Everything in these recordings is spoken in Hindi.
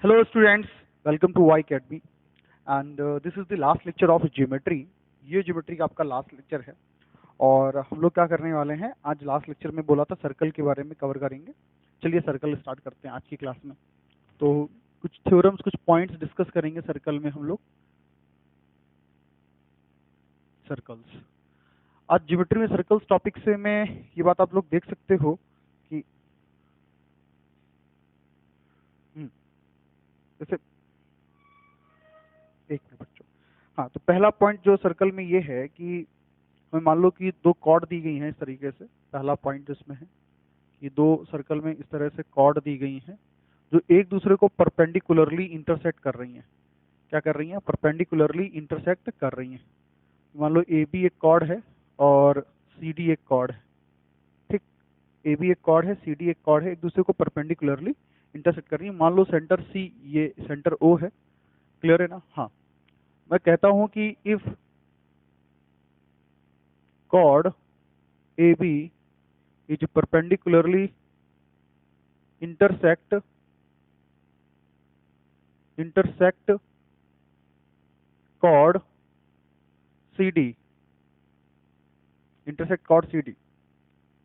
Hello students, welcome to Y Academy and this is the last lecture of geometry. ये ज्योमेट्री का आपका लास्ट लेक्चर है और हम लोग क्या करने वाले हैं। आज लास्ट लेक्चर में बोला था सर्कल के बारे में कवर करेंगे। चलिए सर्कल स्टार्ट करते हैं आज की क्लास में। तो कुछ थ्योरम्स, कुछ पॉइंट्स डिस्कस करेंगे सर्कल में हम लोग। सर्कल्स, आज ज्योमेट्री में सर्कल्स टॉपिक से मैं ये बात आप लोग देख सकते हो कि जैसे एक मिनट बच्चों। हाँ, तो पहला पॉइंट जो सर्कल में ये है कि हमें मान लो कि दो कॉर्ड दी गई हैं इस तरीके से। पहला पॉइंट इसमें है कि दो सर्कल में इस तरह से कॉर्ड दी गई हैं जो एक दूसरे को परपेंडिकुलरली इंटरसेक्ट कर रही हैं। क्या कर रही हैं? परपेंडिकुलरली इंटरसेक्ट कर रही हैं। मान लो ए बी एक कॉर्ड है और सी डी एक कॉर्ड है। ठीक, ए बी एक कॉर्ड है, सी डी एक कॉर्ड है, एक दूसरे को परपेंडिकुलरली इंटरसेक्ट कर रही है। मान लो सेंटर सी, ये सेंटर ओ है। क्लियर है ना? हाँ, मैं कहता हूं कि if chord AB is perpendicularly intersect chord CD,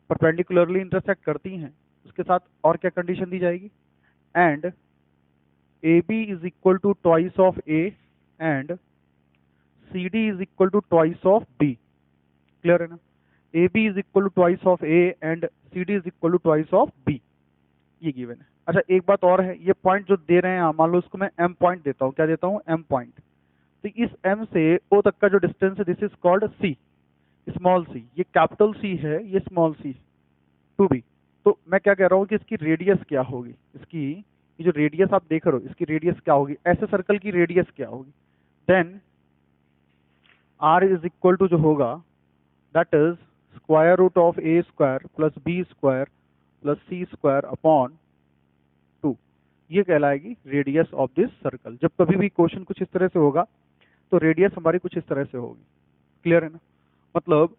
perpendicularly intersect करती हैं। उसके साथ और क्या कंडीशन दी जाएगी? And AB is equal to twice of A and CD is equal to twice of B। Clear है ना? AB is equal to twice of A and CD is equal to twice of B। ये गिवन है। अच्छा, एक बात और है, ये पॉइंट जो दे रहे हैं, मान लो इसको मैं M पॉइंट देता हूँ। क्या देता हूँ? M point. तो इस M से O तक का जो डिस्टेंस है, this is called C, small c। ये कैपिटल C है, ये स्मॉल c टू B। तो मैं क्या कह रहा हूँ कि इसकी रेडियस क्या होगी? इसकी ये जो रेडियस आप देख रहे हो, इसकी रेडियस क्या होगी? ऐसे सर्कल की रेडियस क्या होगी? Then R is equal to जो होगा that is square root of A square plus B square plus C square upon 2। ये कहलाएगी रेडियस ऑफ दिस सर्कल। जब कभी भी क्वेश्चन कुछ इस तरह से होगा तो रेडियस हमारी कुछ इस तरह से होगी। क्लियर है ना? मतलब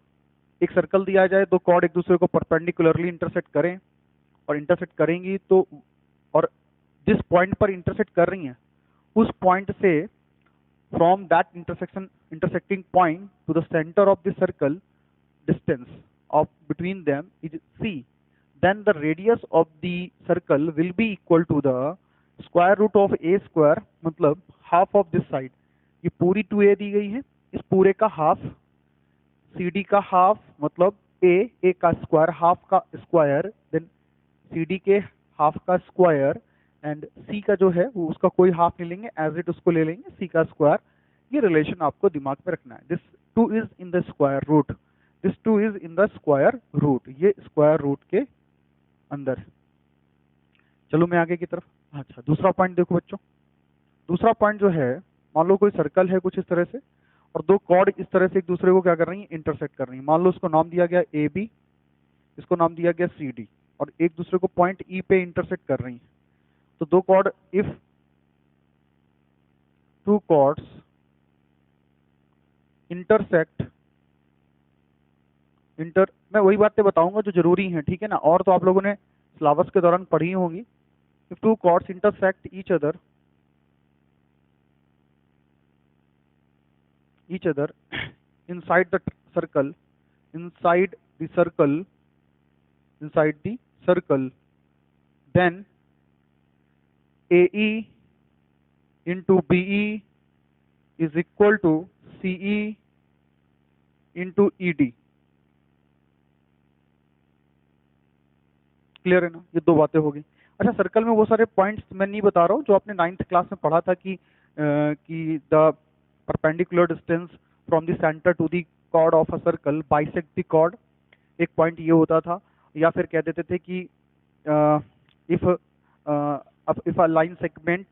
एक सर्कल दिया जाए, दो कॉर्ड एक दूसरे को परपेंडिकुलरली इंटरसेक्ट करें और इंटरसेक्ट करेंगी तो, और जिस पॉइंट पर इंटरसेक्ट कर रही हैं उस पॉइंट से from that intersecting point two the centre of the circle distance of between them is c, then the radius of the circle will be equal to the square root of a square, मतलब half of this side। ये पूरी 2a दी गई है, इस पूरे का हाफ, cd का हाफ मतलब a का स्क्वायर, हाफ का स्क्वायर, देन cd के हाफ का स्क्वायर एंड c का जो है वो उसका कोई हाफ नहीं लेंगे, एज इट उसको ले लेंगे c का स्क्वायर। ये रिलेशन आपको दिमाग में रखना है। This 2 is in the square root, this 2 is in the square root. ये स्क्वायर रूट के अंदर है। चलो मैं आगे की तरफ। अच्छा, दूसरा पॉइंट देखो बच्चों। दूसरा पॉइंट जो है, मान लो कोई सर्कल है कुछ इस तरह से और दो कॉर्ड इस तरह से एक दूसरे को क्या कर रही हैं? इंटरसेक्ट कर रही हैं। मान लो इसको नाम दिया गया ए बी, इसको नाम दिया गया सी डी, और एक दूसरे को पॉइंट ई पे इंटरसेक्ट कर रही हैं। तो दो chord, if two chords intersect मैं वही बातें बताऊंगा जो जरूरी हैं, ठीक है ना? और तो आप लोगों ने सिलेबस के दौरान पढ़ी होंगी। If two chords intersect each other inside the circle, inside the circle, inside the circle, then AE into BE is equal to CE into ED। Clear है ना? ये दो बातें होगी। अच्छा, सर्कल में वो सारे पॉइंट्स मैं नहीं बता रहा हूँ जो आपने 9th क्लास में पढ़ा था कि the perpendicular distance from the centre to the chord of a circle bisect the chord. एक पॉइंट ये होता था। या फिर कह देते थे कि if if a line segment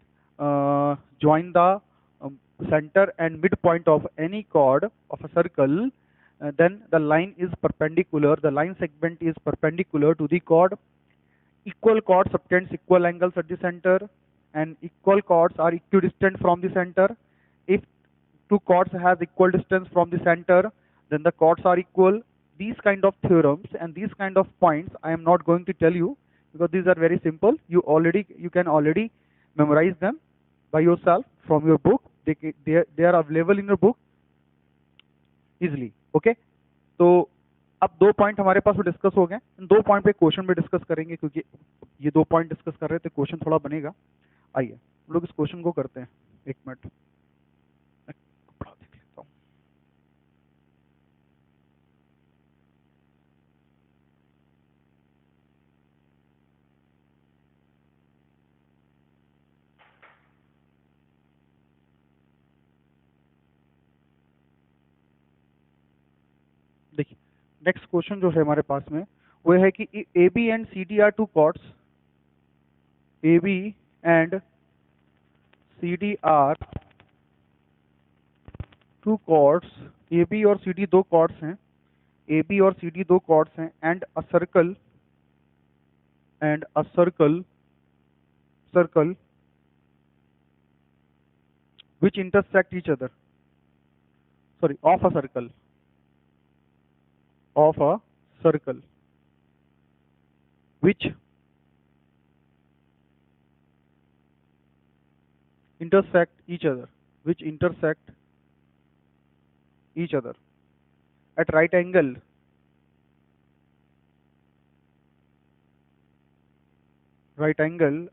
join the centre and mid point of any chord of a circle, then the line is perpendicular, the line segment is perpendicular to the chord। Equal chords subtends equal angles at the center and equal chords are equidistant from the center। If two chords has equal distance from the center, then the chords are equal। These kind of theorems and these kind of points I am not going to tell you because these are very simple। You can already memorize them by yourself from your book. They are available in your book easily. Okay, तो अब 2 पॉइंट हमारे पास डिस्कस हो गए। इन 2 पॉइंट पे क्वेश्चन भी डिस्कस करेंगे, क्योंकि ये 2 पॉइंट डिस्कस कर रहे थे, क्वेश्चन थोड़ा बनेगा। आइए हम लोग इस क्वेश्चन को करते हैं। 1 मिनट, मैं कपड़ा देख लेता हूँ। देखिए नेक्स्ट क्वेश्चन जो है हमारे पास में वो है कि A B and C D are two chords, A B and C D are two chords, A B और सी डी 2 कॉर्ड्स हैं, ए बी और सी डी 2 कॉर्ड्स हैं, and a circle circle which intersect each other, sorry, of a circle which intersect each other at right angle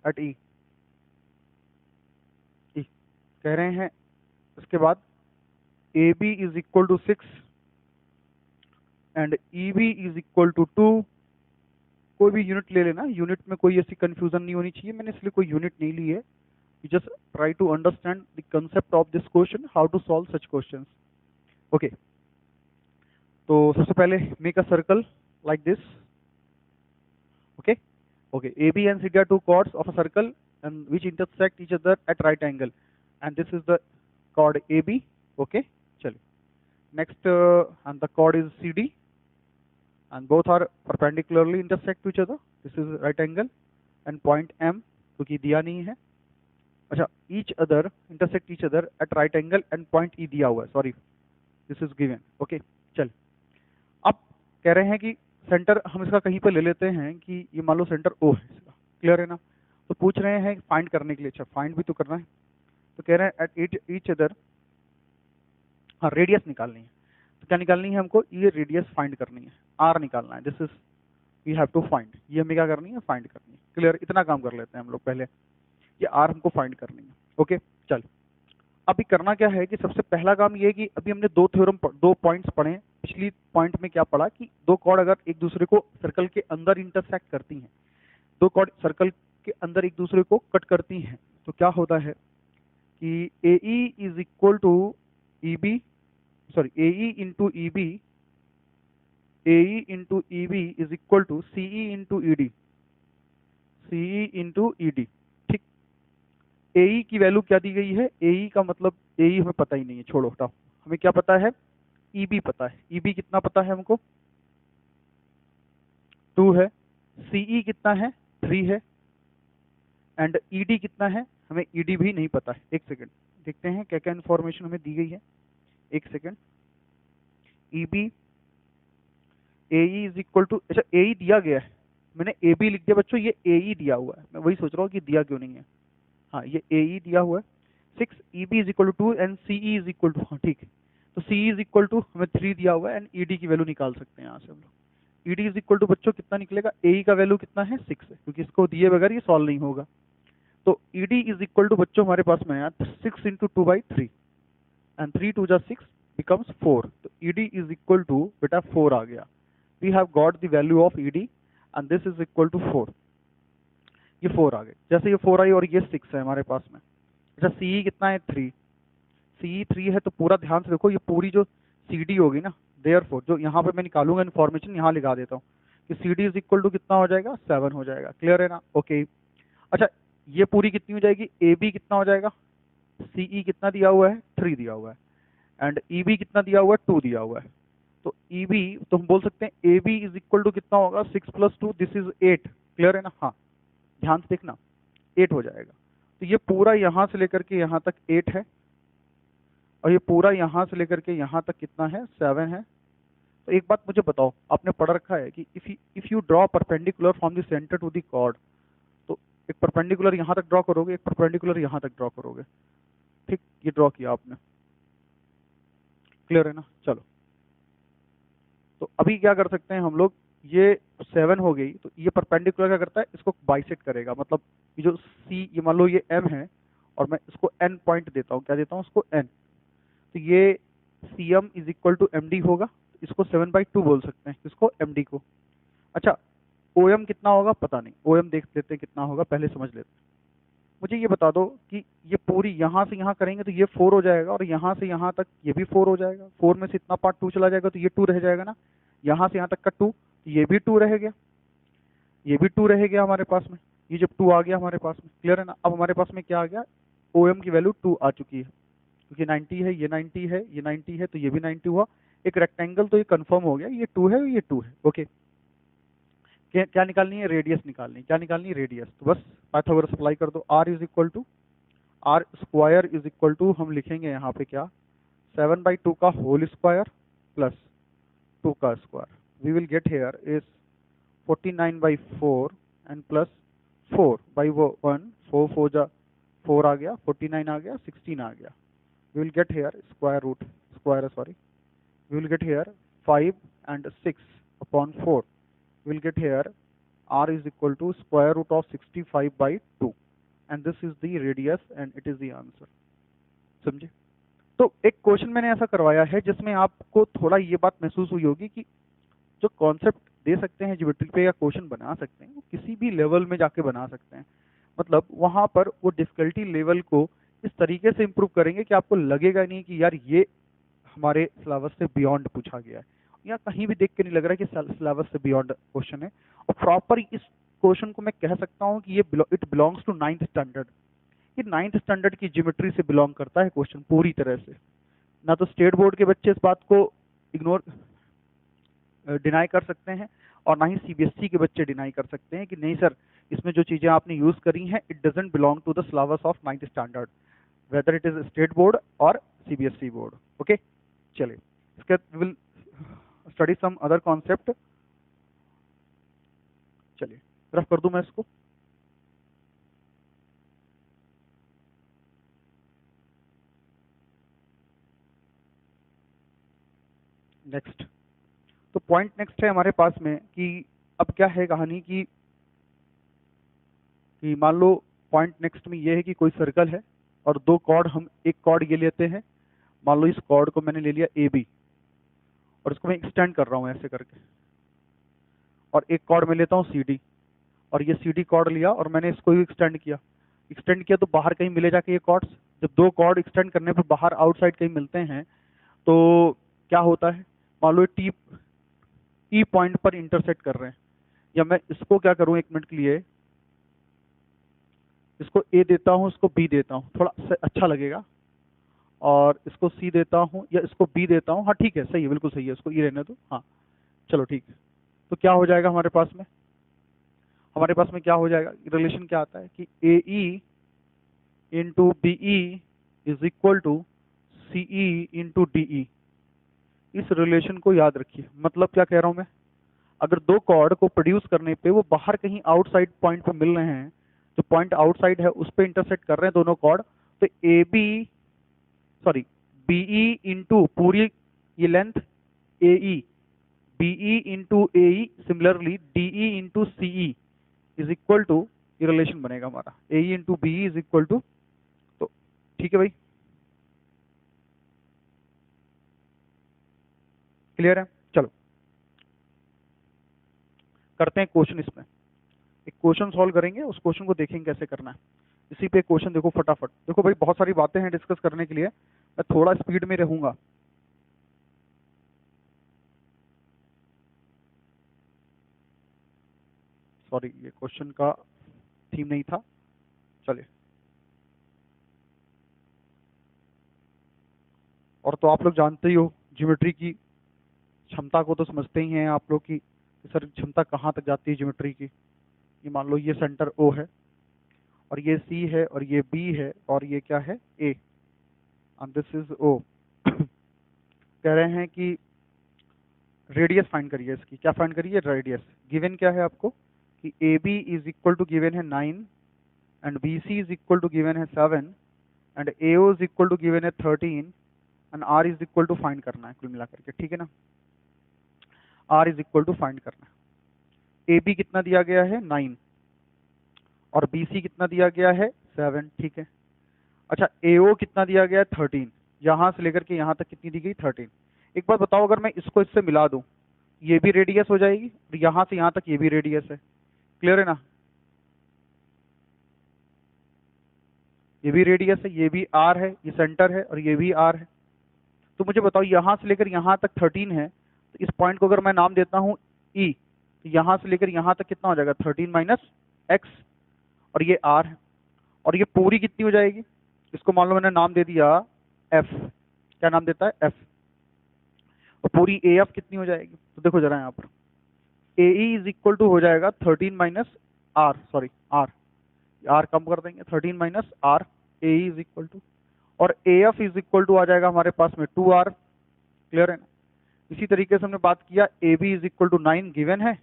at E कह रहे हैं। इसके बाद A B is equal to 6 and E B is equal to 2। कोई भी यूनिट ले लेना, यूनिट में कोई ऐसी कंफ्यूजन नहीं होनी चाहिए, मैंने इसलिए कोई यूनिट नहीं ली है। You just try to understand the concept of this question, how to solve such questions. Okay, तो सबसे पहले make a circle like this. Okay okay, A B and C D are two chords of a circle and which intersect each other at right angle, and this is the chord AB. Okay, chaliye next, and the chord is CD, and both are perpendicularly intersect to each other. This is right angle and point M, क्योंकि दिया नहीं है। अच्छा, each other intersect each other at right angle and point E दिया हुआ है, sorry, this is given. Okay, चल अब कह रहे हैं कि सेंटर हम इसका कहीं पर ले लेते हैं कि ये मान लो सेंटर O है इसका, क्लियर है ना। तो पूछ रहे हैं फाइंड करने के लिए, अच्छा फाइंड भी तो करना है, तो कह रहे हैं एट ईच अदर, हाँ रेडियस निकालनी है। तो क्या निकालनी है हमको, ये रेडियस फाइंड करनी है, आर निकालना है। This is we have to find, ये हमें क्या करनी है, फाइंड करनी है। क्लियर, इतना काम कर लेते हैं हम लोग पहले, ये आर हमको फाइंड करनी है। ओके चल, अभी करना क्या है कि सबसे पहला काम ये है कि अभी हमने 2 पॉइंट्स पढ़े। पिछली पॉइंट में क्या पढ़ा कि 2 कॉर्ड अगर एक दूसरे को सर्कल के अंदर इंटरसेक्ट करती हैं, 2 कॉर्ड सर्कल के अंदर एक दूसरे को कट करती हैं, तो क्या होता है कि AE is equal to EB, sorry AE into EB, AE into EB is equal to CE into ED, CE into ED। ठीक, AE की वैल्यू क्या दी गई है, AE का मतलब AE हमें पता ही नहीं है, छोड़ो हटाओ, हमें क्या पता है, EB पता है। EB कितना पता है हमको, 2 है। CE कितना है, 3 है। एंड ED कितना है, हमें ED भी नहीं पता है। एक सेकंड देखते हैं क्या क्या इन्फॉर्मेशन हमें दी गई है, एक second. EB AE is equal to, अच्छा AE दिया गया है, मैंने AB लिख दिया बच्चों, ये AE दिया हुआ है, मैं वही सोच रहा हूँ कि दिया क्यों नहीं है। हाँ ये AE दिया हुआ है 6, EB is equal to 2 and CE is equal to, हाँ ठीक है, तो CE इज इक्वल टू हमें 3 दिया हुआ है एंड ED की वैल्यू निकाल सकते हैं यहाँ से हम लोग। ED इज इक्वल टू बच्चों कितना निकलेगा, AE का वैल्यू कितना है 6 है, क्योंकि इसको दिए बगैर ये सॉल्व नहीं होगा। तो ED इज इक्वल टू बच्चों हमारे पास में है 6 इंटू 2/3 एंड 3 2 जा 6 becomes 4, तो ED इज इक्वल टू बेटा 4 आ गया। We have got the value of ED and this is equal to 4, ये 4 आ गए। जैसे ये 4 आई और ये 6 है हमारे पास में। अच्छा CE कितना है, 3, CE 3 है, तो पूरा ध्यान से देखो, ये पूरी जो CD होगी ना, देयरफॉर जो यहाँ पे मैं निकालूंगा इन्फॉर्मेशन यहाँ लिखा देता हूँ कि CD इज इक्वल टू कितना हो जाएगा, 7 हो जाएगा। क्लियर है ना, ओके। अच्छा ये पूरी कितनी हो जाएगी, AB कितना हो जाएगा, CE कितना दिया हुआ है, 3 दिया हुआ है, एंड EB कितना दिया हुआ है, 2 दिया हुआ है। तो EB तो हम बोल सकते हैं AB इज इक्वल टू कितना होगा, 6 + 2, दिस इज 8। क्लियर है ना, हाँ ध्यान से देखना 8 हो जाएगा। तो ये पूरा यहाँ से लेकर के यहाँ तक 8 है, और ये पूरा यहाँ से लेकर के यहाँ तक कितना है, 7 है। तो एक बात मुझे बताओ, आपने पढ़ रखा है कि if you draw perpendicular from the centre to the chord, तो एक परपेंडिकुलर यहाँ तक ड्रॉ करोगे, एक परपेंडिकुलर यहाँ तक ड्रॉ करोगे। ठीक, ये ड्रॉ किया आपने, क्लियर है ना? चलो, तो अभी क्या कर सकते हैं हम लोग, ये 7 हो गई, तो ये परपेंडिकुलर क्या करता है, इसको बाइसेक्ट करेगा। मतलब ये जो सी, ये मान लो ये एम है और मैं इसको एन पॉइंट देता हूँ, क्या देता हूँ उसको, एन। तो ये C M is equal to M D होगा, इसको 7/2 बोल सकते हैं, किसको, एम डी को। अच्छा, ओ एम कितना होगा पता नहीं, ओ एम देख लेते हैं कितना होगा, पहले समझ लेते हैं। मुझे ये बता दो कि ये पूरी यहाँ से यहाँ करेंगे तो ये 4 हो जाएगा, और यहाँ से यहाँ तक ये भी 4 हो जाएगा। 4 में से इतना पार्ट 2 चला जाएगा तो ये 2 रह जाएगा ना। यहाँ से यहाँ तक का 2, ये भी 2 रह गया, ये भी 2 रह गया हमारे पास में। ये जब 2 आ गया हमारे पास में, क्लियर है ना? अब हमारे पास में क्या आ गया, ओ एम की वैल्यू 2 आ चुकी है, क्योंकि 90 है, ये 90 है, ये 90 है, तो ये भी 90 हुआ। एक रेक्टेंगल तो ये कंफर्म हो गया, ये 2 है, ये 2 है। ओके, क्या निकालनी है, रेडियस निकालनी है। क्या निकालनी है, रेडियस। तो बस पाइथागोरस अप्लाई कर दो। R is equal to, R square is equal to, हम लिखेंगे यहाँ पे क्या, 7/2 का होल स्क्वायर प्लस 2 का स्क्वायर। We will get here is 49/4 and plus 4/1, 4 जा 4 आ गया, 49 आ गया, 16 आ गया। We will get here square root, square sorry, we will get here 5 and 6/4. We will get here r is equal to square root of 65/2, and this is the radius and it is the answer. समझे? तो एक क्वेश्चन मैंने ऐसा करवाया है जिसमें आपको थोड़ा ये बात महसूस हुई होगी कि जो कॉन्सेप्ट दे सकते हैं ज्योमेट्री पे या क्वेश्चन बना सकते हैं, वो किसी भी लेवल में जाके बना सकते हैं। मतलब वहां पर वो डिफिकल्टी लेवल को इस तरीके से इम्प्रूव करेंगे कि आपको लगेगा नहीं कि यार ये हमारे सिलेबस से बियॉन्ड पूछा गया है, या कहीं भी देख के नहीं लग रहा है कि सिलेबस से बियॉन्ड क्वेश्चन है। और प्रॉपर इस क्वेश्चन को मैं कह सकता हूँ कि ये it belongs to 9th standard. ये 9th स्टैंडर्ड की ज्योमेट्री से बिलोंग करता है क्वेश्चन पूरी तरह से। ना तो स्टेट बोर्ड के बच्चे इस बात को इग्नोर डिनाई कर सकते हैं, और ना ही सीबीएसई के बच्चे डिनाई कर सकते हैं कि नहीं सर, इसमें जो चीजें आपने यूज करी हैं it doesn't belong to the syllabus of 9th standard, whether it is state board और सीबीएसई बोर्ड। ओके, चलिए इसके बाद will study some other concept. चलिए रफ कर दूं मैं इसको। नेक्स्ट, तो पॉइंट नेक्स्ट है हमारे पास में कि अब क्या है कहानी कि मान लो पॉइंट नेक्स्ट में ये है कि कोई सर्कल है और दो कॉर्ड, हम एक कॉर्ड ये लेते हैं, मान लो इस कॉर्ड को मैंने ले लिया ए बी, और इसको मैं एक्सटेंड कर रहा हूँ ऐसे करके, और एक कॉर्ड में लेता हूँ सी डी, और ये सी डी कॉर्ड लिया और मैंने इसको भी एक्सटेंड किया तो बाहर कहीं मिले जाके ये कॉर्ड्स। जब दो कॉर्ड एक्सटेंड करने पर बाहर आउटसाइड कहीं मिलते हैं तो क्या होता है, मान लो टी ई पॉइंट पर इंटरसेक्ट कर रहे हैं, या मैं इसको क्या करूं एक मिनट के लिए, इसको ए देता हूं, इसको बी देता हूं, थोड़ा अच्छा लगेगा, और इसको सी देता हूं या इसको बी देता हूं। हाँ ठीक है, सही है, बिल्कुल सही है, इसको ई रहने दो। हाँ चलो ठीक है, तो क्या हो जाएगा हमारे पास में क्या हो जाएगा, रिलेशन क्या आता है कि A E into B E is equal to C E into D E. इस रिलेशन को याद रखिए। मतलब क्या कह रहा हूं मैं, अगर दो कॉर्ड को प्रोड्यूस करने पे वो बाहर कहीं आउटसाइड पॉइंट पे मिल रहे हैं, जो पॉइंट आउटसाइड है उस पे इंटरसेक्ट कर रहे हैं दोनों कॉर्ड, तो A B sorry BE into पूरी ये length A E, BE into A E, similarly DE into CE is equal to, ये रिलेशन बनेगा हमारा A E into BE is equal to. तो ठीक है भाई, क्लियर है? चलो करते हैं क्वेश्चन। इसमें एक क्वेश्चन सॉल्व करेंगे, उस क्वेश्चन को देखेंगे कैसे करना है। इसी पे क्वेश्चन देखो फटाफट। देखो भाई बहुत सारी बातें हैं डिस्कस करने के लिए, मैं थोड़ा स्पीड में रहूंगा। सॉरी, ये क्वेश्चन का थीम नहीं था। चलिए, और तो आप लोग जानते ही हो ज्योमेट्री की क्षमता को, तो समझते ही हैं आप लोग की सर क्षमता कहाँ तक जाती है ज्योमेट्री की। ये मान लो ये सेंटर ओ है, और ये सी है, और ये बी है, और ये क्या है, ए, एंड दिस इज ओ। कह रहे हैं कि रेडियस फाइंड करिए इसकी। क्या फाइंड करिए, रेडियस। गिवन क्या है आपको कि A B is equal to given है 9 and BC is equal to given है 7 and AO is equal to given है 13 and R is equal to find करना है कुल मिला करके, ठीक है ना। R is equal to find करना है। AB कितना दिया गया है 9 और BC कितना दिया गया है 7, ठीक है। अच्छा AO कितना दिया गया है 13, यहाँ से लेकर के यहाँ तक कितनी दी गई 13। एक बात बताओ, अगर मैं इसको इससे मिला दूं ये भी रेडियस हो जाएगी और यहाँ से यहाँ तक ये भी रेडियस है, क्लियर है ना। ये भी रेडियस है, ये भी R है, ये सेंटर है और ये भी R है। तो मुझे बताओ यहाँ से लेकर यहाँ तक 13 है, तो इस पॉइंट को अगर मैं नाम देता हूँ E, तो यहाँ से लेकर यहाँ तक कितना हो जाएगा 13 माइनस एक्स, और ये R है। और ये पूरी कितनी हो जाएगी, इसको मान लो मैंने नाम दे दिया F, क्या नाम देता है F, और पूरी AF कितनी हो जाएगी। तो देखो जरा यहाँ पर AE इज इक्वल टू हो जाएगा 13 माइनस R, सॉरी R कम कर देंगे, 13 minus R, AE is equal to, और AF इज इक्वल टू आ जाएगा हमारे पास में 2R, क्लियर है ना। इसी तरीके से हमने बात किया AB is equal to 9 given है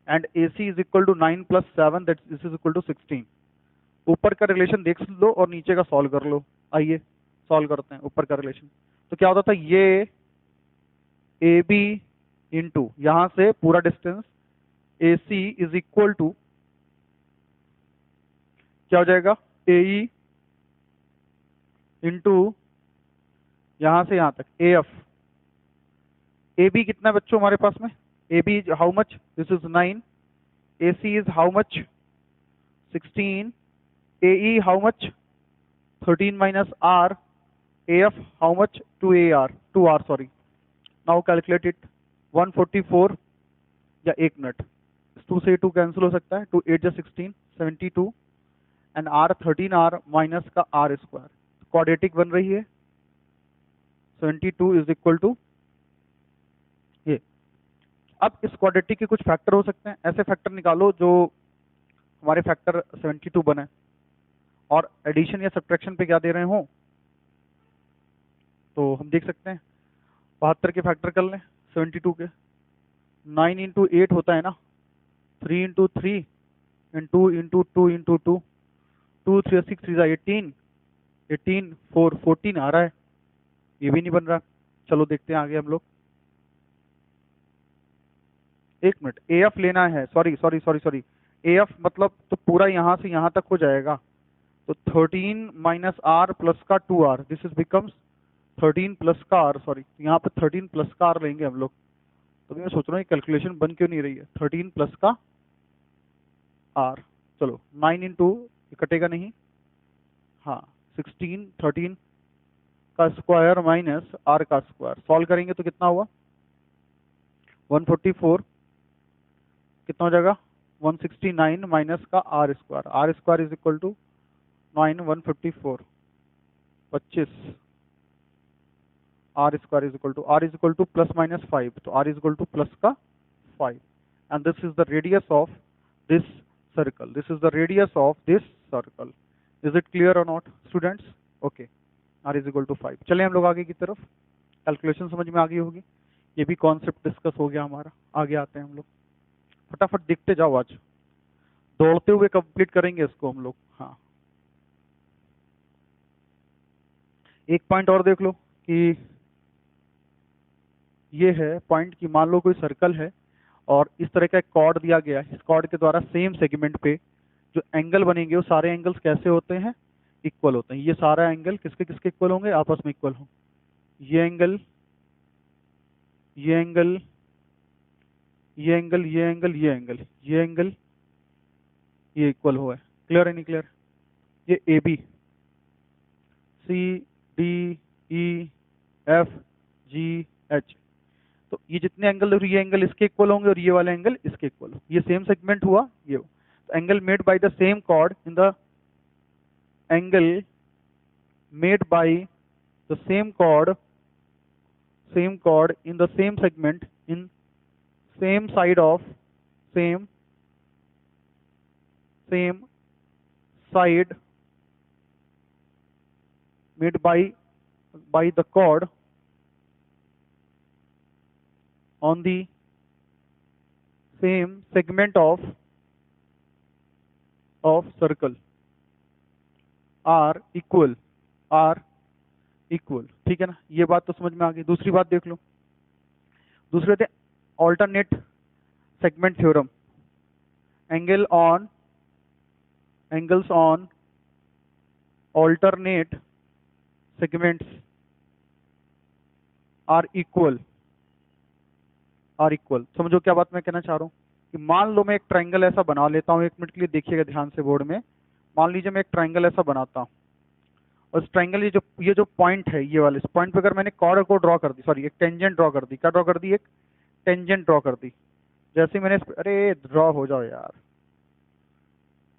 and AC is equal to 9 plus 7 that this is equal to 16। ऊपर का रिलेशन देख लो और नीचे का सॉल्व कर लो। आइए सॉल्व करते हैं ऊपर का रिलेशन। तो क्या होता था, ये AB इंटू यहाँ से पूरा distance AC is equal to क्या हो जाएगा AE इंटू यहाँ से यहाँ तक AF। AB कितना है बच्चों हमारे पास में, AB is how much, this is 9, AC is how much 16, AE how much 13 minus R, AF how much 2R sorry. Now calculate it, 144 या 1 मिनट, 2 से 2 कैंसिल हो सकता है, 2 8 जा 16, 72 एंड R 13R माइनस का R स्क्वायर, क्वाड्रेटिक बन रही है 72 इज इक्वल टू ये। अब इस क्वाड्रेटिक के कुछ फैक्टर हो सकते हैं, ऐसे फैक्टर निकालो जो हमारे फैक्टर 72 बने और एडिशन या सब्ट्रैक्शन पे क्या दे रहे हो। तो हम देख सकते हैं 72 के फैक्टर कर लें 72 के, 9 इंटू 8 होता है ना, 3 इंटू 3 एंड 2 इंटू 2 इंटू 2, 2 3 6 3 18, 18 4 14 आ रहा है, ये भी नहीं बन रहा। चलो देखते हैं आगे हम लोग। एक मिनट, AF लेना है, सॉरी AF मतलब तो पूरा यहाँ से यहाँ तक हो जाएगा, तो 13 माइनस R प्लस का 2R, this is becomes 13 plus का R, सॉरी यहाँ पे 13 प्लस का R लेंगे हम लोग। तो मैं सोच रहा हूँ कैलकुलेशन बन क्यों नहीं रही है, 13 प्लस का R, चलो 9 इंटू कटेगा नहीं, हाँ 16, 13 का स्क्वायर माइनस R का स्क्वायर, सॉल्व करेंगे तो कितना हुआ 144, कितना हो जाएगा 169 माइनस का R square is equal to 9 154 25, R square is equal to plus minus 5, तो R is equal to plus का 5 and this is the radius of this circle, this is the radius of this circle. Is it clear और not students, okay. R is equal to 5। चले हम लोग आगे की तरफ, कैलकुलेशन समझ में आ गई होगी, ये भी कॉन्सेप्ट डिस्कस हो गया हमारा। आगे आते हैं हम लोग, फटाफट देखते जाओ, आज दौड़ते हुए कंप्लीट करेंगे इसको हम लोग। हाँ एक पॉइंट और देख लो कि ये है पॉइंट की, मान लो कोई सर्कल है और इस तरह का एक कॉर्ड दिया गया है, इस कॉर्ड के द्वारा सेम सेगमेंट पे जो एंगल बनेंगे वो सारे एंगल्स कैसे होते हैं, इक्वल होते हैं। ये सारा एंगल किसके किसके इक्वल होंगे, आपस में इक्वल हों। ये एंगल, ये एंगल, ये एंगल, ये एंगल, ये एंगल, ये एंगल, ये इक्वल हुआ है, क्लियर है नहीं क्लियर। ये AB CDEFGH, तो ये जितने एंगल, ये एंगल इसके इक्वल होंगे और ये वाला एंगल इसके इक्वल हो, ये सेम सेगमेंट हुआ ये। तो angle made by the same chord in the angle made by the same chord in the same segment in same side of same side made by the chord on the same segment of circle, are equal, are equal, ठीक है ना। ये बात तो समझ में आ गई। दूसरी बात देख लो, दूसरे थे alternate segment theorem. Angles on alternate segments are equal, are equal. समझो क्या बात मैं कहना चाह रहा हूँ कि मान लो मैं एक ट्राइंगल ऐसा बना लेता हूँ, 1 मिनट के लिए देखिएगा ध्यान से बोर्ड में। मान लीजिए मैं एक ट्राइंगल ऐसा बनाता हूँ, और इस ट्राइंगल ये जो पॉइंट है, ये वाले इस पॉइंट पे अगर मैंने कॉर्ड को ड्रॉ कर दी, सॉरी एक टेंजेंट ड्रॉ कर दी, क्या ड्रॉ कर दी, एक टेंजेंट ड्रॉ कर दी। जैसे ही मैंने अरे ड्रॉ हो जाओ यार,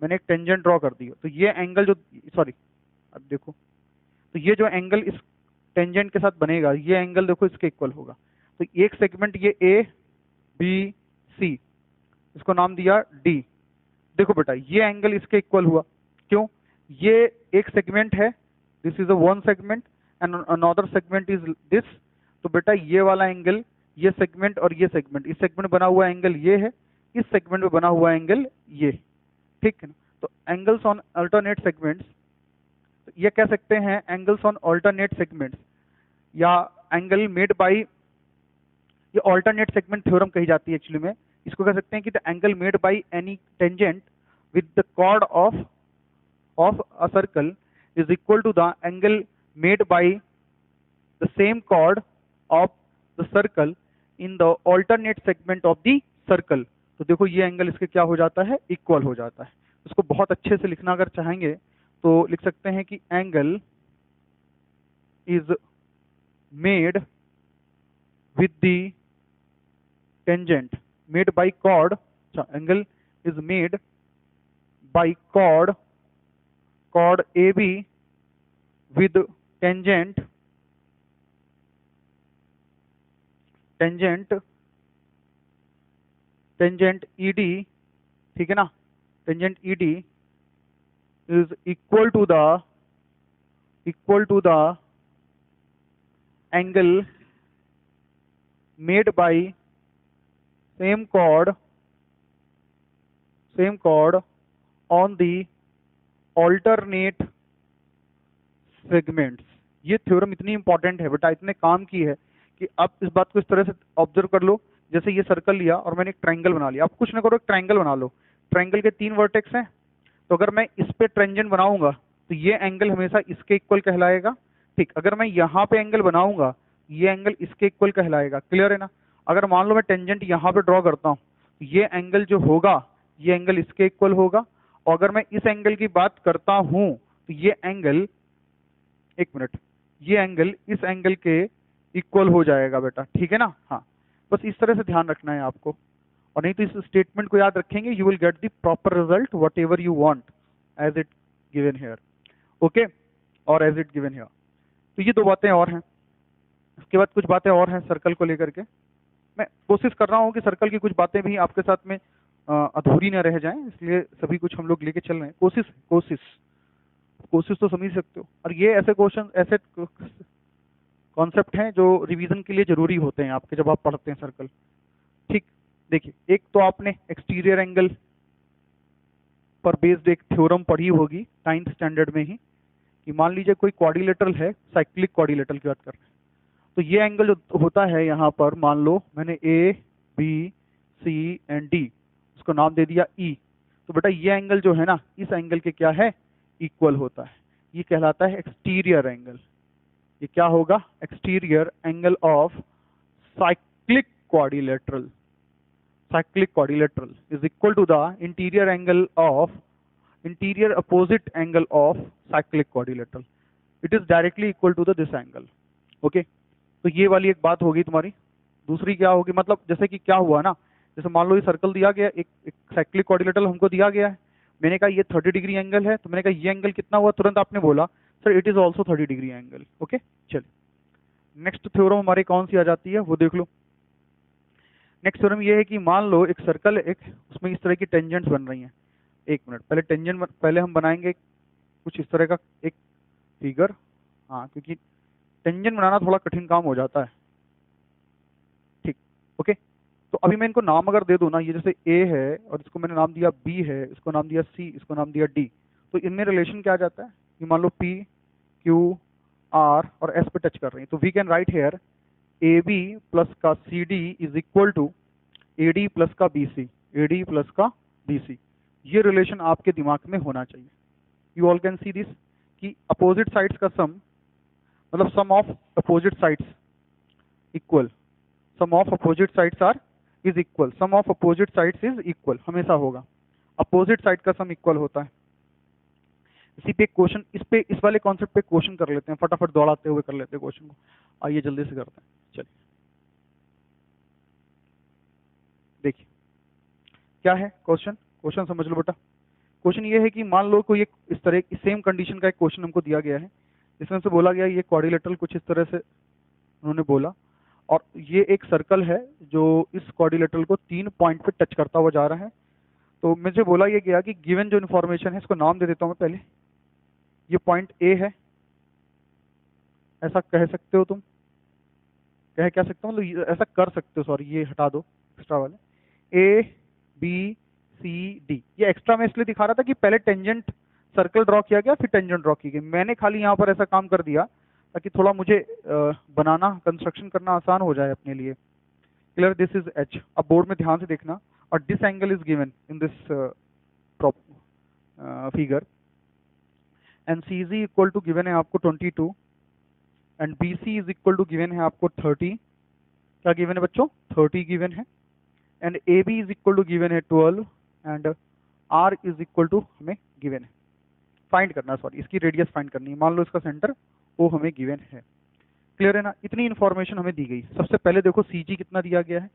मैंने एक टेंजेंट ड्रॉ कर दी, तो ये एंगल जो, सॉरी अब देखो, तो ये जो एंगल इस टेंजेंट के साथ बनेगा, ये एंगल देखो इसके इक्वल होगा। तो एक सेगमेंट ये ए बी सी, इसको नाम दिया डी। देखो बेटा ये एंगल इसके इक्वल हुआ, क्यों, ये एक सेगमेंट है, this is a one segment and another segment is this. तो बेटा ये वाला एंगल, ये सेगमेंट और ये सेगमेंट, इस सेगमेंट बना हुआ एंगल ये है, इस सेगमेंट में बना हुआ एंगल ये, ठीक है ना। तो एंगल्स ऑन अल्टरनेट सेगमेंट्स, ये कह सकते हैं एंगल्स ऑन अल्टरनेट सेगमेंट्स, या एंगल मेड बाय, ये अल्टरनेट सेगमेंट थ्योरम कही जाती है एक्चुअली में। इसको कह सकते हैं कि the angle made by any tangent with the chord of a circle is equal to the angle made by the same chord of the circle in the alternate segment of the circle. तो देखो ये एंगल इसके क्या हो जाता है, इक्वल हो जाता है। उसको बहुत अच्छे से लिखना अगर चाहेंगे तो लिख सकते हैं कि angle is made with the tangent made by chord, angle is made by chord AB with tangent ED, ठीक है ना। Tangent ED is equal to the angle made by same chord on the alternate segments। ये थ्योरम इतनी इंपॉर्टेंट है बेटा, इतने काम की है कि आप इस बात को इस तरह से ऑब्जर्व कर लो। जैसे ये सर्कल लिया और मैंने एक ट्रायंगल बना लिया, आप कुछ ना करो, एक ट्रायंगल बना लो। ट्रायंगल के 3 वर्टेक्स हैं, तो अगर मैं इस पे टेंजेंट बनाऊंगा तो ये एंगल हमेशा इसके इक्वल कहलाएगा, ठीक। अगर मैं यहाँ पे एंगल बनाऊंगा, ये एंगल इसके इक्वल कहलाएगा, क्लियर है ना। अगर मान लो मैं टेंजेंट यहाँ पे ड्रॉ करता हूँ, ये एंगल जो होगा, ये एंगल इसके इक्वल होगा। और अगर मैं इस एंगल की बात करता हूँ तो ये एंगल, एक मिनट, ये एंगल इस एंगल के इक्वल हो जाएगा बेटा, ठीक है ना। हाँ, बस इस तरह से ध्यान रखना है आपको, और नहीं तो इस स्टेटमेंट को याद रखेंगे, you will get the proper result whatever you want as it given here, okay, और एज इट गिवन हेयर। तो ये 2 बातें और हैं। उसके बाद कुछ बातें और हैं सर्कल को लेकर के। मैं कोशिश कर रहा हूँ कि सर्कल की कुछ बातें भी आपके साथ में अधूरी न रह जाएं, इसलिए सभी कुछ हम लोग लेके चल रहे हैं। कोशिश तो समझ सकते हो। और ये ऐसे क्वेश्चन, ऐसे कॉन्सेप्ट हैं जो रिवीजन के लिए जरूरी होते हैं आपके, जब आप पढ़ते हैं सर्कल, ठीक। देखिए, एक तो आपने एक्सटीरियर एंगल पर बेस्ड एक थ्योरम पढ़ी होगी 9th स्टैंडर्ड में ही, कि मान लीजिए कोई क्वाड्रिलेटरल है, साइक्लिक क्वाड्रिलेटरल की बात कर रहे हैं। तो ये एंगल जो होता है यहाँ पर, मान लो मैंने A B C and D, उसको नाम दे दिया ई। तो बेटा ये एंगल जो है ना, इस एंगल के क्या है, इक्वल होता है। ये कहलाता है एक्सटीरियर एंगल। ये क्या होगा, exterior angle of cyclic quadrilateral. Cyclic quadrilateral is equal to the interior opposite angle of cyclic quadrilateral. It is directly equal to this angle, okay. तो ये वाली एक बात होगी तुम्हारी। दूसरी क्या होगी, मतलब जैसे कि क्या हुआ ना, जैसे मान लो ये सर्कल दिया गया, एक साइक्लिक क्वाड्रिलेटरल हमको दिया गया है। मैंने कहा ये 30 डिग्री एंगल है, तो मैंने कहा ये एंगल कितना हुआ, तुरंत आपने बोला sir it is also 30 degree angle, okay. चलिए नेक्स्ट थ्योरम हमारी कौन सी आ जाती है वो देख लो। नेक्स्ट थ्योरम ये है कि मान लो एक सर्कल है, एक उसमें इस तरह की टेंजेंट्स बन रही हैं। एक मिनट, पहले हम बनाएंगे कुछ इस तरह का एक फिगर, हाँ, क्योंकि टेंजेंट बनाना थोड़ा कठिन काम हो जाता है, ठीक, ओके। तो अभी मैं इनको नाम अगर दे दूं ना, ये जैसे ए है और इसको मैंने नाम दिया बी है, इसको नाम दिया सी, इसको नाम दिया डी, तो इनमें रिलेशन क्या आ जाता है, ये मान लो P Q R और S पे टच कर रही है, तो we can write here AB plus का CD is equal to AD plus का BC, AD प्लस का BC। ये रिलेशन आपके दिमाग में होना चाहिए। You all can see this कि अपोजिट साइड्स का सम, मतलब sum of opposite sides equal, sum of opposite sides are is equal, sum of opposite sides is equal, हमेशा होगा। अपोजिट साइड का सम इक्वल होता है। इसी पे क्वेश्चन, इस वाले कॉन्सेप्ट पे क्वेश्चन कर लेते हैं, फटाफट दौड़ाते हुए कर लेते हैं क्वेश्चन को। आइए जल्दी से करते हैं, चलिए देखिए क्या है क्वेश्चन। क्वेश्चन समझ लो बेटा। क्वेश्चन ये है कि मान लो कोई एक इस तरह की सेम कंडीशन का एक क्वेश्चन हमको दिया गया है, इसमें से बोला गया ये क्वाड्रिलेटरल कुछ इस तरह से उन्होंने बोला, और ये एक सर्कल है जो इस क्वाड्रिलेटरल को 3 पॉइंट पे टच करता हुआ जा रहा है। तो मुझे बोला ये गया कि गिवन जो इन्फॉर्मेशन है, इसको नाम दे देता हूँ मैं पहले। ये पॉइंट ए है, ऐसा कह सकते हो तुम, कह क्या सकते हो, मतलब ऐसा कर सकते हो, सॉरी ये हटा दो एक्स्ट्रा वाले। ए बी सी डी, ये एक्स्ट्रा में इसलिए दिखा रहा था कि पहले टेंजेंट सर्कल ड्रॉ किया गया, फिर टेंजेंट ड्रॉ की गई। मैंने खाली यहाँ पर ऐसा काम कर दिया ताकि थोड़ा मुझे बनाना, कंस्ट्रक्शन करना आसान हो जाए अपने लिए। Clear, this is H. अब बोर्ड में ध्यान से देखना, और this angle is given in this figure, and C G equal to given है आपको 22, and B C is equal to given है आपको 30। क्या गिवन है बच्चों? 30 गिवन है। And A B is equal to given है 12, and R is equal to हमें गिवन है। फाइंड करना, सॉरी इसकी रेडियस फाइंड करनी है। मान लो इसका सेंटर वो हमें गिवन है। क्लियर है ना? इतनी इन्फॉर्मेशन हमें दी गई। सबसे पहले देखो सी जी कितना दिया गया है,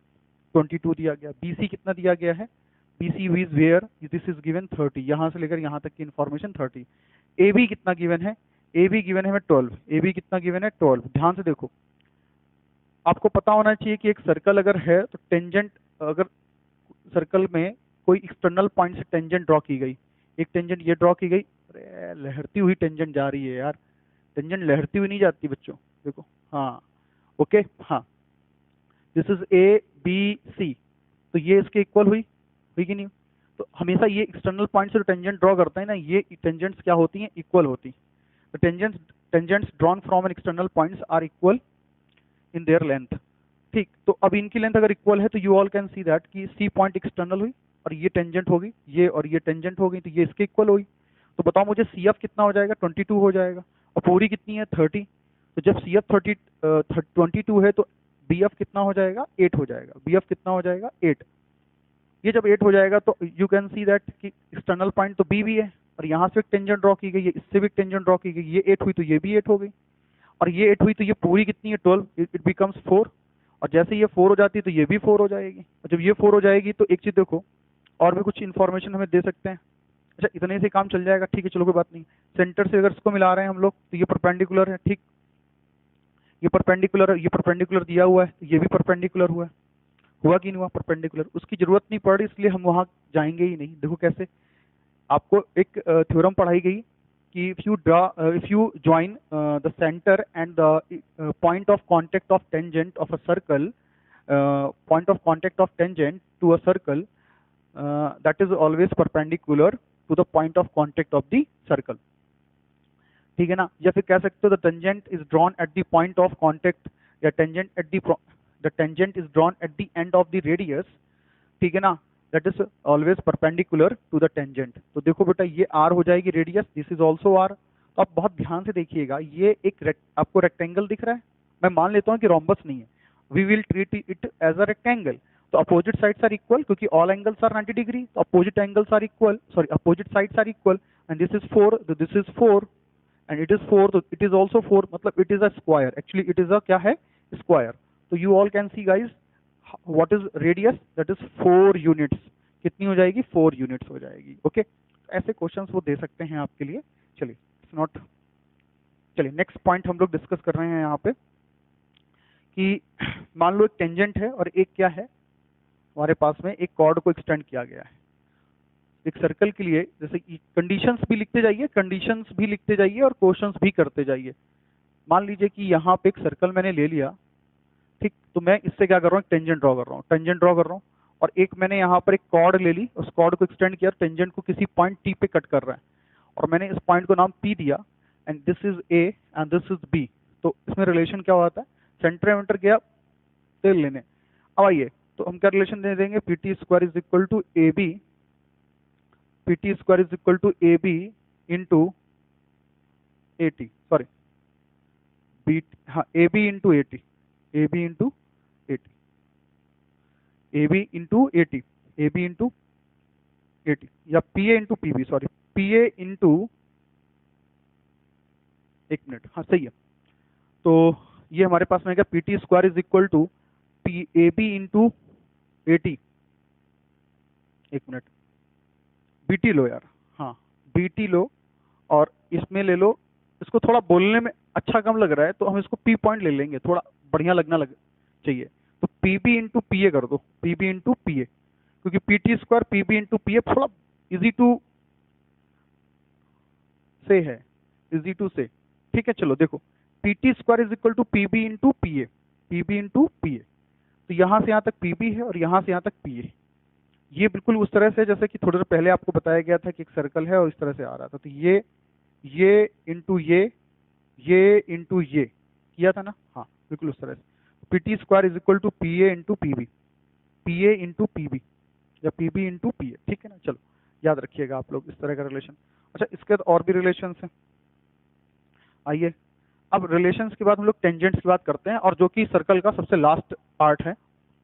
22 दिया गया। बी सी कितना दिया गया है, B C is where, this is given 30, यहाँ से लेकर यहाँ तक की इन्फॉर्मेशन 30। ए बी कितना गिवन है, ए बी गिवन है हमें 12, ए बी कितना गिवन है 12। ध्यान से देखो, आपको पता होना चाहिए कि एक सर्कल अगर है तो टेंजेंट, अगर सर्कल में कोई एक्सटर्नल पॉइंट से टेंजेंट ड्रॉ की गई, एक टेंजेंट ये ड्रॉ की गई, अरे लहरती हुई टेंजेंट जा रही है यार, टेंजेंट लहरती हुई नहीं जाती बच्चों, देखो, हाँ ओके, हाँ this is A B C, तो ये इसके इक्वल हुई कि नहीं? तो हमेशा ये एक्सटर्नल पॉइंट से टेंजेंट ड्रॉ करता है ना, ये टेंजेंट्स क्या होती हैं, इक्वल होती। तो tangents drawn from an external points are equal in their length. ठीक, तो अब इनकी लेंथ अगर इक्वल है तो you all can see that कि सी पॉइंट एक्सटर्नल हुई और ये टेंजेंट होगी, ये और ये टेंजेंट हो गई, तो ये इसके इक्वल हुई। तो बताओ मुझे सी एफ कितना हो जाएगा, 22 हो जाएगा, और पूरी कितनी है 30। तो जब सी एफ 22 है तो बी एफ कितना हो जाएगा, 8 हो जाएगा। बी एफ कितना हो जाएगा, 8। ये जब 8 हो जाएगा तो यू कैन सी दैट कि एक्सटर्नल पॉइंट तो बी भी है, और यहाँ से एक टेंजेंट ड्रॉ की गई है, इससे भी टेंजेंट ड्रॉ की गई, ये 8 हुई तो ये भी 8 हो गई, और ये 8 हुई तो ये पूरी कितनी है 12, इट बिकम्स 4। और जैसे ये 4 हो जाती है तो ये भी 4 हो जाएगी, और जब ये 4 हो जाएगी तो एक चीज देखो, और भी कुछ इन्फॉर्मेशन हमें दे सकते हैं। अच्छा इतने से काम चल जाएगा, ठीक है चलो कोई बात नहीं। सेंटर से अगर इसको मिला रहे हैं हम लोग तो ये परपेंडिकुलर है, ठीक, ये परपेंडिकुलर दिया हुआ है, ये भी परपेंडिकुलर हुआ कि नहीं हुआ परपेंडिकुलर। उसकी जरूरत नहीं पड़ रही इसलिए हम वहां जाएंगे ही नहीं। देखो कैसे, आपको एक थ्योरम पढ़ाई गई कि if you join the center and the point of contact of tangent of a circle, point of contact of tangent to a circle, that is always perpendicular to the point of contact of the circle, ठीक है ना? या फिर कह सकते हो the tangent is drawn at the point of contact, या tangent at the tangent is drawn at the end of the radius, ठीक है ना? That is always perpendicular to the tangent। तो देखो बेटा ये r हो जाएगी radius, this is also r। तो आप बहुत ध्यान से देखिएगा, ये एक आपको रेक्टेंगल दिख रहा है, मैं मान लेता हूँ कि रोम्बस नहीं है, we will treat it as a rectangle. तो अपोजिट साइड्स आर इक्वल, क्योंकि ऑल एंगल्स आर 90 डिग्री, तो opposite angles are equal, sorry opposite sides are equal, and this is 4, तो this is 4, and it is 4, तो इट इज ऑल्सो 4, मतलब it is a square, actually it is a क्या है, स्क्वायर। तो you all can see guys what is radius, that is 4 units. कितनी हो जाएगी, 4 यूनिट्स हो जाएगी। ओके, ऐसे क्वेश्चंस वो दे सकते हैं आपके लिए। चलिए इट्स नॉट, चलिए नेक्स्ट पॉइंट हम लोग डिस्कस कर रहे हैं यहाँ पे कि मान लो एक टेंजेंट है और एक क्या है हमारे पास में, एक कॉर्ड को एक्सटेंड किया गया है एक सर्कल के लिए। जैसे कि कंडीशंस भी लिखते जाइए, कंडीशंस भी लिखते जाइए और क्वेश्चंस भी करते जाइए। मान लीजिए कि यहाँ पे एक सर्कल मैंने ले लिया, ठीक, तो मैं इससे क्या कर रहा हूँ, टेंजेंट ड्रॉ कर रहा हूँ, टेंजेंट ड्रॉ कर रहा हूँ, और एक मैंने यहाँ पर एक कॉर्ड ले ली, उस कॉर्ड को एक्सटेंड किया, टेंजेंट को किसी पॉइंट टी पे कट कर रहा है, और मैंने इस पॉइंट को नाम पी दिया। And this is A and this is B, तो इसमें रिलेशन क्या होता है, सेंटीमीटर गया तेल लेने। अब आइए, तो हम क्या रिलेशन दे देंगे, P T square is equal to A B, P T square is equal to A B into A T, sorry B, हाँ A B into A T, A B into A T, A B into A T, A B into A T, या P A into P B, sorry P A into, एक मिनट, हाँ सही है। तो ये हमारे पास में क्या, P T square is equal to P A B into A T, एक मिनट, बी टी लो यार, हाँ बी टी लो, और इसमें ले लो, इसको थोड़ा बोलने में अच्छा कम लग रहा है तो हम इसको पी पॉइंट ले लेंगे, थोड़ा बढ़िया लगना लग चाहिए। तो P B into P A कर दो, P B into P A, क्योंकि P T square P B into P A थोड़ा इजी टू से है, इजी टू से, ठीक है। चलो देखो, P T square is equal to P B into P A, P B into P A, तो यहाँ से यहाँ तक पी बी है और यहाँ से यहाँ तक पी ए। ये बिल्कुल उस तरह से जैसे कि थोड़ी देर पहले आपको बताया गया था कि एक सर्कल है और इस तरह से आ रहा था, तो ये इंटू ये इंटू ये किया था ना, हाँ बिल्कुल उस तरह से। P T square is equal to P A into P B, P A into P B, या P B into P A, ठीक है ना। चलो याद रखिएगा आप लोग इस तरह का रिलेशन। अच्छा, इसके बाद और भी रिलेशन हैं, आइए अब रिलेशंस के बाद हम लोग टेंजेंट्स की बात करते हैं, और जो कि सर्कल का सबसे लास्ट पार्ट है,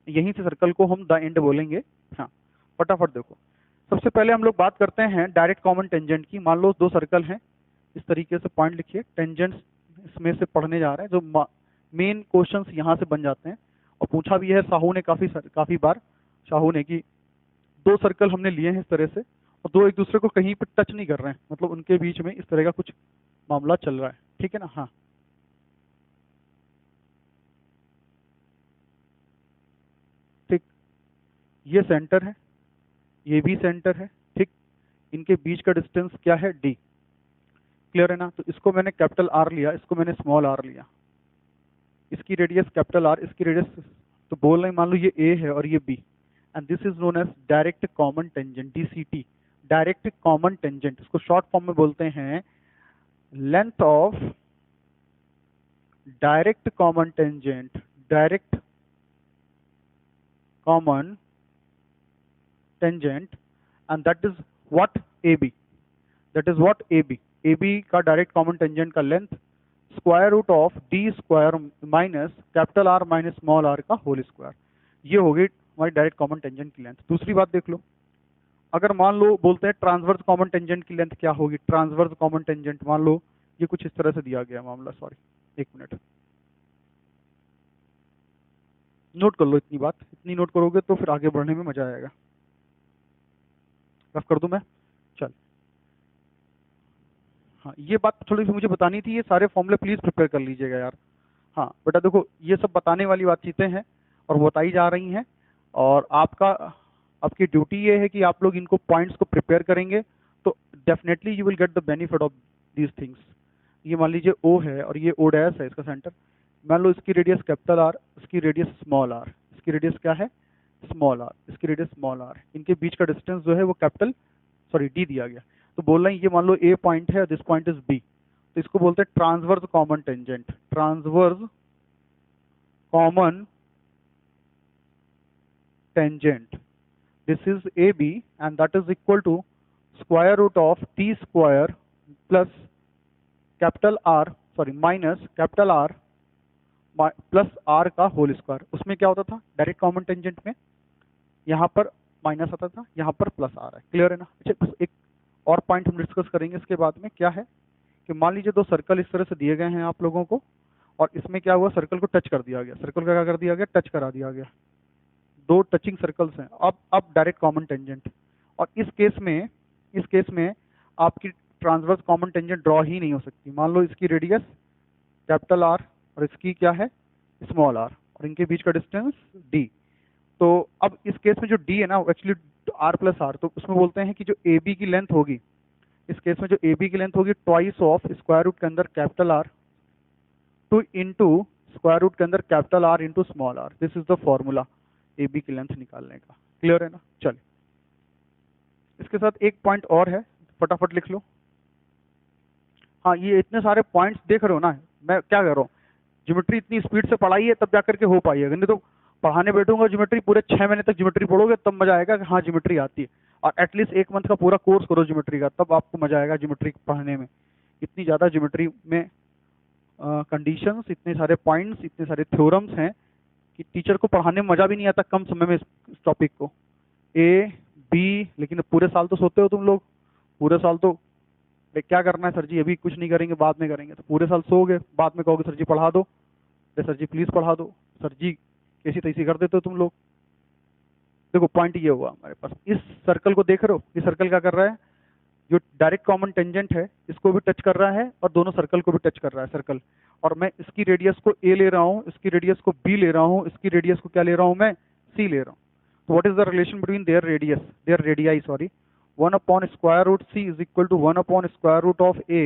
यहीं से सर्कल को हम द एंड बोलेंगे। हाँ फटाफट देखो, सबसे पहले हम लोग बात करते हैं डायरेक्ट कॉमन टेंजेंट की। मान लो दो सर्कल हैं, इस तरीके से पॉइंट लिखिए, टेंजेंट्स इसमें से पढ़ने जा रहे हैं, जो मेन क्वेश्चंस यहाँ से बन जाते हैं, और पूछा भी है साहू ने काफी बार, साहू ने, कि दो सर्कल हमने लिए हैं इस तरह से, और दो एक दूसरे को कहीं पर टच नहीं कर रहे हैं, मतलब उनके बीच में इस तरह का कुछ मामला चल रहा है, ठीक है ना। हाँ ठीक, ये सेंटर है, ये भी सेंटर है, ठीक, इनके बीच का डिस्टेंस क्या है, डी, क्लियर है ना। तो इसको मैंने कैपिटल आर लिया, इसको मैंने स्मॉल आर लिया, इसकी रेडियस कैपिटल आर, इसकी रेडियस, तो बोल रहे मान लो ये ए है और ये B, and this is known as direct common tangent, DCT, direct common tangent. इसको शॉर्ट फॉर्म में बोलते हैं length of direct common tangent, direct common tangent, and that is what A B, that is what A B, A B का डायरेक्ट कॉमन टेंजेंट का length square root of D square minus capital R minus small R का होल स्क्वायर। ये होगी हमारी डायरेक्ट कॉमन टेंजेंट की लेंथ। दूसरी बात देख लो, अगर मान लो बोलते हैं ट्रांसवर्स कॉमन टेंजेंट की लेंथ क्या होगी, ट्रांसवर्स कॉमन टेंजेंट, मान लो ये कुछ इस तरह से दिया गया मामला, सॉरी एक मिनट, नोट कर लो इतनी बात, इतनी नोट करोगे तो फिर आगे बढ़ने में मजा आएगा। रफ कर दूं मैं, चल, हाँ ये बात थोड़ी सी मुझे बतानी थी, ये सारे फॉर्मूले प्लीज प्रिपेयर कर लीजिएगा यार। हाँ बेटा देखो, ये सब बताने वाली बातचीतें हैं और वो बताई जा रही हैं, और आपकी ड्यूटी ये है कि आप लोग इनको पॉइंट्स को प्रिपेयर करेंगे, तो definitely you will get the benefit of these things. ये मान लीजिए ओ है और ये ओ डैश है इसका सेंटर, मान लो इसकी रेडियस कैपिटल आर, इसकी रेडियस स्मॉल आर, इसकी रेडियस क्या है, स्मॉल आर, इसकी रेडियस स्मॉल आर, इनके बीच का डिस्टेंस जो है वो कैपिटल, सॉरी डी दिया गया। तो बोल रहे हैं ये मान लो ए पॉइंट है, दिस पॉइंट इज बी, तो इसको बोलते हैं transverse common tangent, transverse common tangent, this is AB and that is equal to square root of t square plus capital R, sorry minus capital R plus R का होल स्क्वायर। उसमें क्या होता था डायरेक्ट कॉमन टेंजेंट में, यहाँ पर माइनस आता था, यहाँ पर प्लस आ रहा है, क्लियर है ना। अच्छा बस एक और पॉइंट हम डिस्कस करेंगे इसके बाद में, क्या है कि मान लीजिए दो सर्कल इस तरह से दिए गए हैं आप लोगों को, और इसमें क्या हुआ, सर्कल को टच कर दिया गया, सर्कल का क्या कर दिया गया, टच करा दिया गया, दो टचिंग सर्कल्स हैं, अब डायरेक्ट कॉमन टेंजेंट। और इस केस में आपकी ट्रांसवर्स कॉमन टेंजेंट ड्रॉ ही नहीं हो सकती। मान लो इसकी रेडियस कैपिटल आर और इसकी क्या है, स्मॉल आर, और इनके बीच का डिस्टेंस डी। तो अब इस केस में जो डी है ना एक्चुअली आर प्लस आर, तो उसमें बोलते हैं कि जो ए बी की लेंथ होगी, इस केस में जो ए बी की लेंथ होगी ट्वाइस ऑफ स्क्वायर रूट के अंदर capital R two into square root के अंदर capital R into small R. This is the formula A B की लेंथ निकालने का, क्लियर है ना। चल इसके साथ एक पॉइंट और है, फटाफट लिख लो, हाँ, ये इतने सारे पॉइंट्स देख रहे हो ना, मैं क्या कह रहा हूँ, ज्योमेट्री इतनी स्पीड से पढ़ाई है तब जाकर के हो पाई है, नहीं तो पढ़ाने बैठूंगा ज्योमेट्री, पूरे 6 महीने तक ज्योमेट्री पढ़ोगे तब मजा आएगा कि हाँ ज्योमेट्री आती है। और एटलीस्ट 1 मंथ का पूरा कोर्स करो ज्योमेट्री का, तब आपको मजा आएगा ज्योमेट्री पढ़ने में। इतनी ज़्यादा ज्योमेट्री में कंडीशंस, इतने सारे पॉइंट्स, इतने सारे थ्योरम्स हैं कि टीचर को पढ़ाने में मजा भी नहीं आता कम समय में इस टॉपिक को। ए बी, लेकिन पूरे साल तो सोते हो तुम लोग, पूरे साल तो क्या करना है सर जी, अभी कुछ नहीं करेंगे बाद में करेंगे, तो पूरे साल सोओगे, बाद में कहोगे सर जी पढ़ा दो, सर जी प्लीज पढ़ा दो, सर जी कैसी तैसी कर देते हो तुम लोग। देखो पॉइंट ये हुआ हमारे पास, इस सर्कल को देख रहे हो, ये सर्कल क्या कर रहा है, जो डायरेक्ट कॉमन टेंजेंट है इसको भी टच कर रहा है और दोनों सर्कल को भी टच कर रहा है सर्कल। और मैं इसकी रेडियस को ए ले रहा हूँ, इसकी रेडियस को बी ले रहा हूँ, इसकी रेडियस को क्या ले रहा हूँ मैं, सी ले रहा हूँ। तो what is the relation between their radius, there radii sorry, 1/√C is equal to 1/√of A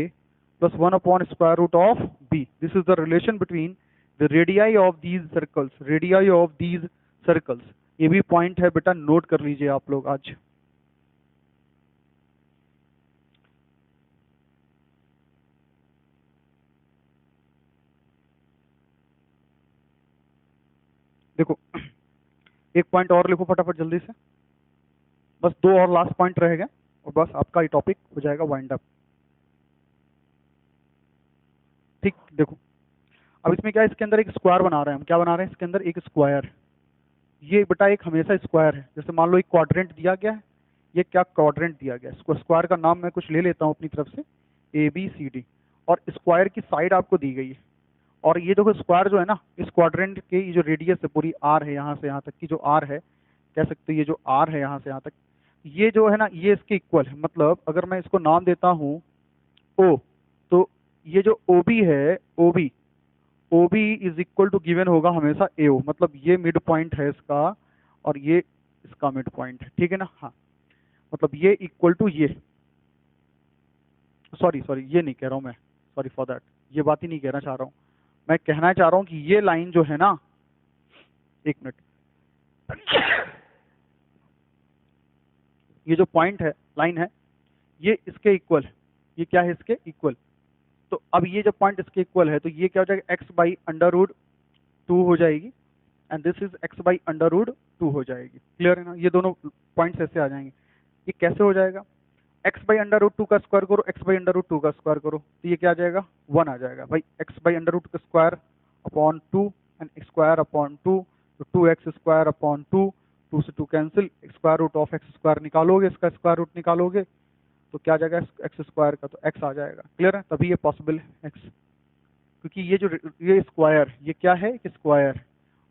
plus 1/√of B. This is the relation between the radii of these circles, radii of these circles. ये भी पॉइंट है बेटा, नोट कर लीजिए आप लोग आज। देखो एक पॉइंट और लिखो फटाफट जल्दी से, बस 2 और लास्ट पॉइंट रह गए और बस आपका ये टॉपिक हो जाएगा वाइंड अप। ठीक, देखो अब इसमें क्या है, इसके अंदर एक स्क्वायर बना रहे हैं हम, क्या बना रहे हैं इसके अंदर, एक स्क्वायर। ये बेटा एक हमेशा स्क्वायर है, जैसे मान लो एक क्वाड्रेंट दिया गया है, ये क्या क्वाड्रेंट दिया गया है, इसको स्क्वायर का नाम मैं कुछ ले लेता हूँ अपनी तरफ से, ABCD, और स्क्वायर की साइड आपको दी गई है। और ये देखो स्क्वायर जो है ना, इस क्वाड्रेंट के ये जो रेडियस है पूरी R है, यहाँ से यहाँ तक की जो R है, कह सकते हो ये जो R है यहाँ से यहाँ तक, ये जो है ना ये इसके इक्वल है। मतलब अगर मैं इसको नाम देता हूँ O, तो ये जो OB है, OB is equal to given होगा हमेशा AO, मतलब ये मिड पॉइंट है इसका और ये इसका मिड पॉइंट है, ठीक है ना। हाँ, मतलब ये इक्वल टू ये, सॉरी ये नहीं कह रहा हूँ मैं, सॉरी फॉर दैट, ये बात ही नहीं कहना चाह रहा हूँ। मैं कहना चाह रहा हूँ कि ये लाइन जो है ना, एक मिनट, ये जो पॉइंट है, लाइन है, ये इसके इक्वल है, ये क्या है इसके इक्वल। तो अब ये जब पॉइंट इसके इक्वल है तो ये क्या हो जाएगा, x/√2 हो जाएगी, एंड दिस इज x/√2 हो जाएगी। क्लियर है ना, ये दोनों पॉइंट्स ऐसे आ जाएंगे। ये कैसे हो जाएगा, x/√2 का स्क्वायर करो, x/√2 का स्क्वायर करो, तो ये क्या आ जाएगा, 1 आ जाएगा भाई, x/√2 का square upon 2 and square upon 2, तो 2x स्क्वायर अपॉन 2, 2 से 2 cancel, square root of x square निकालोगे, इसका स्क्वायर रूट निकालोगे तो क्या आ जाएगा एक्स स्क्वायर का, तो x आ जाएगा। क्लियर है, तभी ये पॉसिबल है x, क्योंकि ये स्क्वायर, ये क्या है, एक स्क्वायर,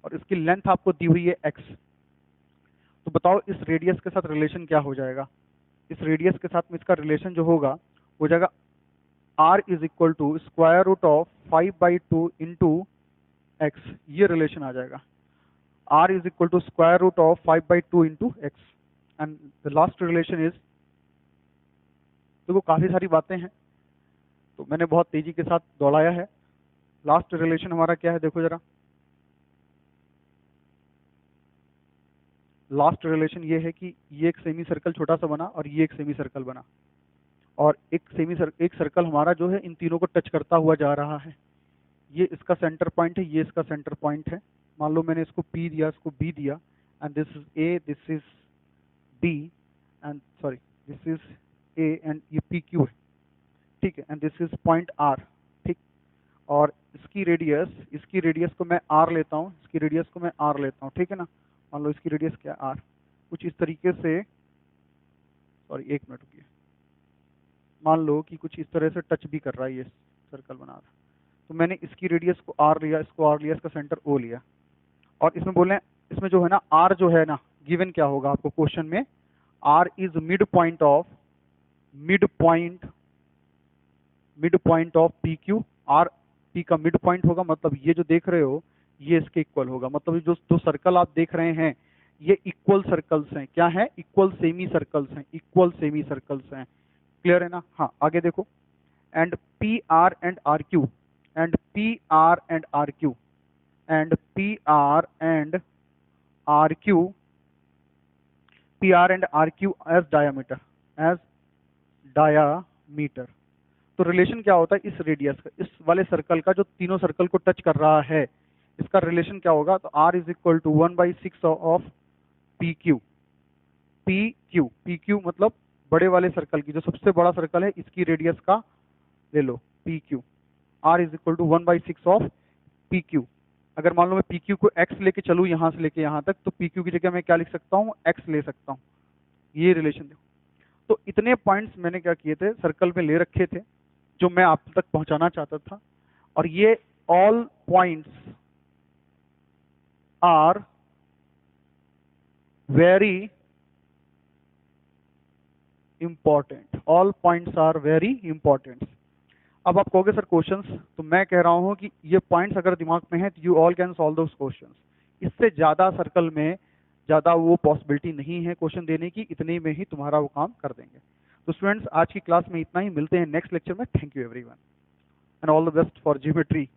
और इसकी लेंथ आपको दी हुई है x। तो बताओ इस रेडियस के साथ रिलेशन क्या हो जाएगा, इस रेडियस के साथ में इसका रिलेशन जो होगा हो जाएगा r is equal to square root of 5/2 into x, ये रिलेशन आ जाएगा, r is equal to square root of 5/2 into x। And the last relation is, देखो काफी सारी बातें हैं तो मैंने बहुत तेजी के साथ दौड़ाया है। लास्ट रिलेशन हमारा क्या है, देखो जरा, लास्ट रिलेशन ये है कि ये एक सेमी सर्कल छोटा सा बना और ये एक सेमी सर्कल बना, और एक सर्कल हमारा जो है इन तीनों को टच करता हुआ जा रहा है। ये इसका सेंटर पॉइंट है, ये इसका सेंटर पॉइंट है। मान लो मैंने इसको P दिया, इसको B दिया, and this is A, this is B, and sorry this is A and ये PQ है, ठीक है, and this is point R, ठीक। और इसकी रेडियस को मैं R लेता हूँ, इसकी रेडियस को मैं R लेता हूँ, ठीक है ना। मान लो इसकी रेडियस क्या है R, कुछ इस तरीके से, सॉरी एक मिनट रुकिए, मान लो कि कुछ इस तरह से टच भी कर रहा है, ये सर्कल बना रहा, तो मैंने इसकी रेडियस को R लिया, इसको R लिया, इसका सेंटर O लिया, और इसमें बोले, इसमें जो है ना R जो है ना, गिवन क्या होगा आपको क्वेश्चन में, R is mid point of PQ, R P का मिड पॉइंट होगा, मतलब ये जो देख रहे हो ये इसके इक्वल होगा। मतलब जो दो सर्कल आप देख रहे हैं ये इक्वल सर्कल्स हैं, क्या है, इक्वल सेमी सर्कल्स हैं, इक्वल सेमी सर्कल्स हैं। क्लियर है ना। हाँ आगे देखो, and PR and RQ, and PR and RQ, and PR and RQ, PR and RQ as diameter, तो रिलेशन क्या होता है इस रेडियस का, इस वाले सर्कल का जो तीनों सर्कल को टच कर रहा है, इसका रिलेशन क्या होगा? तो r is equal to 1/6 of P Q. P Q मतलब बड़े वाले सर्कल की, जो सबसे बड़ा सर्कल है इसकी रेडियस का ले लो P Q. r is equal to 1/6 of P Q. अगर मान लो मैं पी क्यू को x लेके चलूँ यहाँ से लेके यहाँ तक, तो पी क्यू की जगह मैं क्या लिख सकता हूँ? x ले सकता हूँ। ये रिलेशन देखो। तो इतने पॉइंट्स मैंने क्या किए थे, सर्कल में ले रखे थे जो मैं आप तक पहुंचाना चाहता था, और ये all points are very important. All points are very important. अब आप कहोगे सर क्वेश्चंस, तो मैं कह रहा हूं कि ये पॉइंट्स अगर दिमाग में है तो you all can solve those questions. इससे ज्यादा सर्कल में ज्यादा वो पॉसिबिलिटी नहीं है क्वेश्चन देने की, इतने में ही तुम्हारा वो काम कर देंगे। तो स्टूडेंट्स आज की क्लास में इतना ही, मिलते हैं नेक्स्ट लेक्चर में। Thank you everyone and all the best for geometry.